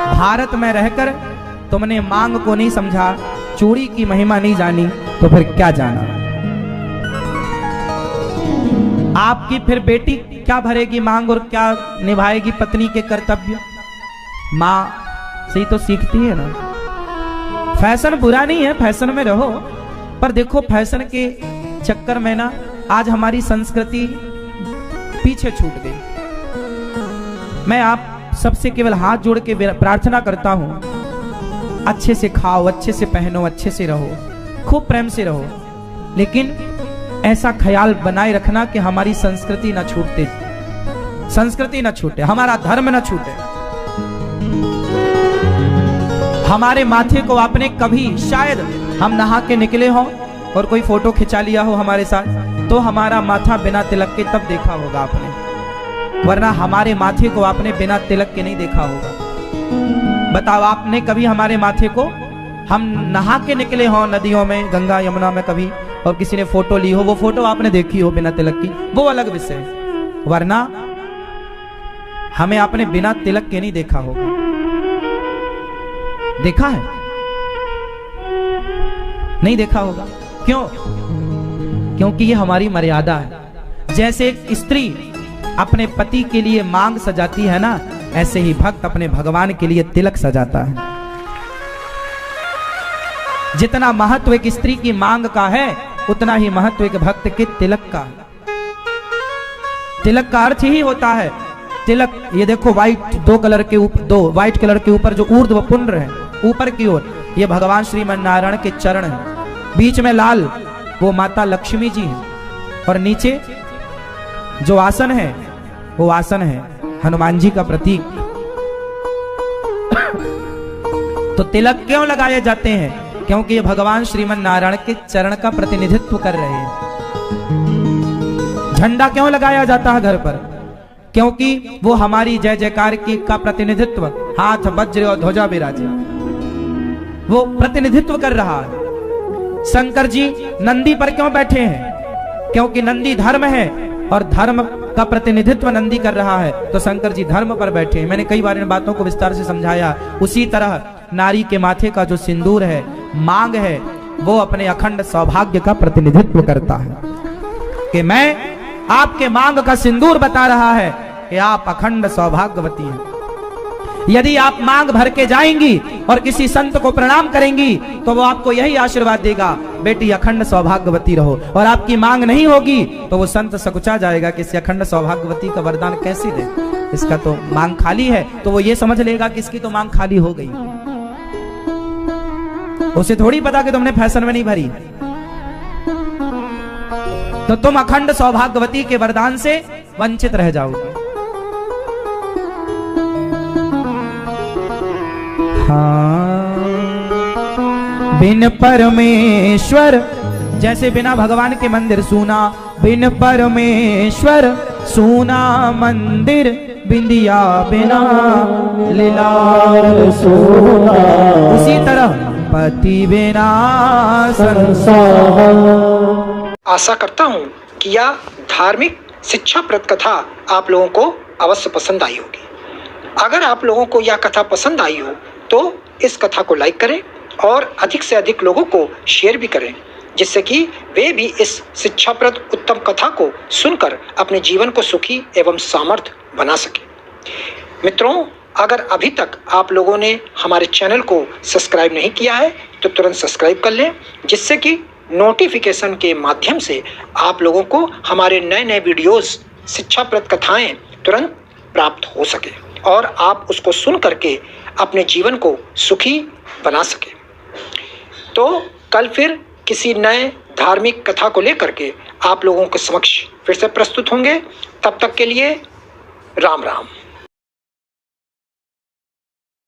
भारत में रहकर तुमने मांग को नहीं समझा, चूड़ी की महिमा नहीं जानी, तो फिर क्या जाना। आपकी फिर बेटी क्या भरेगी मांग और क्या निभाएगी पत्नी के कर्तव्य। माँ से ही तो सीखती है ना। फैशन बुरा नहीं है, फैशन में रहो, पर देखो फैशन के चक्कर में ना आज हमारी संस्कृति पीछे छूट गई। मैं आप सबसे केवल हाथ जोड़ के प्रार्थना करता हूं, अच्छे से खाओ, अच्छे से पहनो, अच्छे से रहो, खूब प्रेम से रहो, लेकिन ऐसा ख्याल बनाए रखना कि हमारी संस्कृति ना छूटते, संस्कृति ना छूटे, हमारा धर्म ना छूटे। हमारे माथे को आपने कभी, शायद हम नहा के निकले हो और कोई फोटो खिंचा लिया हो हमारे साथ, तो हमारा माथा बिना तिलक के तब देखा होगा आपने, वरना हमारे माथे को आपने बिना तिलक के नहीं देखा होगा। बताओ आपने कभी हमारे माथे को, हम नहा के निकले हो नदियों में, गंगा यमुना में कभी, और किसी ने फोटो ली हो, वो फोटो आपने देखी हो बिना तिलक की, वो अलग विषय है, वरना हमें आपने बिना तिलक के नहीं देखा होगा। देखा है? नहीं देखा होगा। क्यों? क्योंकि ये हमारी मर्यादा है। जैसे एक स्त्री अपने पति के लिए मांग सजाती है ना, ऐसे ही भक्त अपने भगवान के लिए तिलक सजाता है। जितना महत्व एक स्त्री की मांग का है, उतना ही महत्व एक भक्त के तिलक का है। तिलक का अर्थ ही होता है तिलक। ये देखो व्हाइट, दो कलर के ऊपर, दो व्हाइट कलर के ऊपर जो ऊर्ध्व पुंड है ऊपर की ओर, ये भगवान श्रीमन नारायण के चरण है। बीच में लाल वो माता लक्ष्मी जी हैं, और नीचे जो आसन है वो आसन है हनुमान जी का प्रतीक। तो तिलक क्यों लगाए जाते हैं? क्योंकि ये भगवान श्रीमन नारायण के चरण का प्रतिनिधित्व कर रहे हैं। झंडा क्यों लगाया जाता है घर पर? क्योंकि वो हमारी जय जयकार की का प्रतिनिधित्व, हाथ वज्र और ध्वजा विराजे, वो प्रतिनिधित्व कर रहा है। शंकर जी नंदी पर क्यों बैठे हैं? क्योंकि नंदी धर्म है और धर्म का प्रतिनिधित्व नंदी कर रहा है, तो शंकर जी धर्म पर बैठे हैं। मैंने कई बार इन बातों को विस्तार से समझाया। उसी तरह नारी के माथे का जो सिंदूर है, मांग है, वो अपने अखंड सौभाग्य का प्रतिनिधित्व करता है कि मैं आपके मांग का सिंदूर बता रहा है कि आप अखंड सौभाग्यवती हैं। यदि आप मांग भर के जाएंगी और किसी संत को प्रणाम करेंगी, तो वो आपको यही आशीर्वाद देगा, बेटी अखंड सौभाग्यवती रहो। और आपकी मांग नहीं होगी तो वो संत सकुचा जाएगा कि इसे अखंड सौभाग्यवती का वरदान कैसे दे, इसका तो मांग खाली है। तो वो ये समझ लेगा कि इसकी तो मांग खाली हो गई। उसे थोड़ी पता कि तुमने फैशन में नहीं भरी। तो तुम अखंड सौभाग्यवती के वरदान से वंचित रह जाओगे। हाँ, बिन परमेश्वर, जैसे बिना भगवान के मंदिर सूना, बिन परमेश्वर सूना मंदिर, बिंदिया बिना लीलार सोना, उसी तरह पति बिना संसार। आशा करता हूँ कि यह धार्मिक शिक्षाप्रद कथा आप लोगों को अवश्य पसंद आई होगी। अगर आप लोगों को यह कथा पसंद आई हो तो इस कथा को लाइक करें और अधिक से अधिक लोगों को शेयर भी करें, जिससे कि वे भी इस शिक्षाप्रद उत्तम कथा को सुनकर अपने जीवन को सुखी एवं सामर्थ्य बना सकें। मित्रों, अगर अभी तक आप लोगों ने हमारे चैनल को सब्सक्राइब नहीं किया है तो तुरंत सब्सक्राइब कर लें, जिससे कि नोटिफिकेशन के माध्यम से आप लोगों को हमारे नए नए वीडियोस, शिक्षाप्रद कथाएं तुरंत प्राप्त हो सके और आप उसको सुन करके अपने जीवन को सुखी बना सके। तो कल फिर किसी नए धार्मिक कथा को लेकर के आप लोगों के समक्ष फिर से प्रस्तुत होंगे। तब तक के लिए राम राम।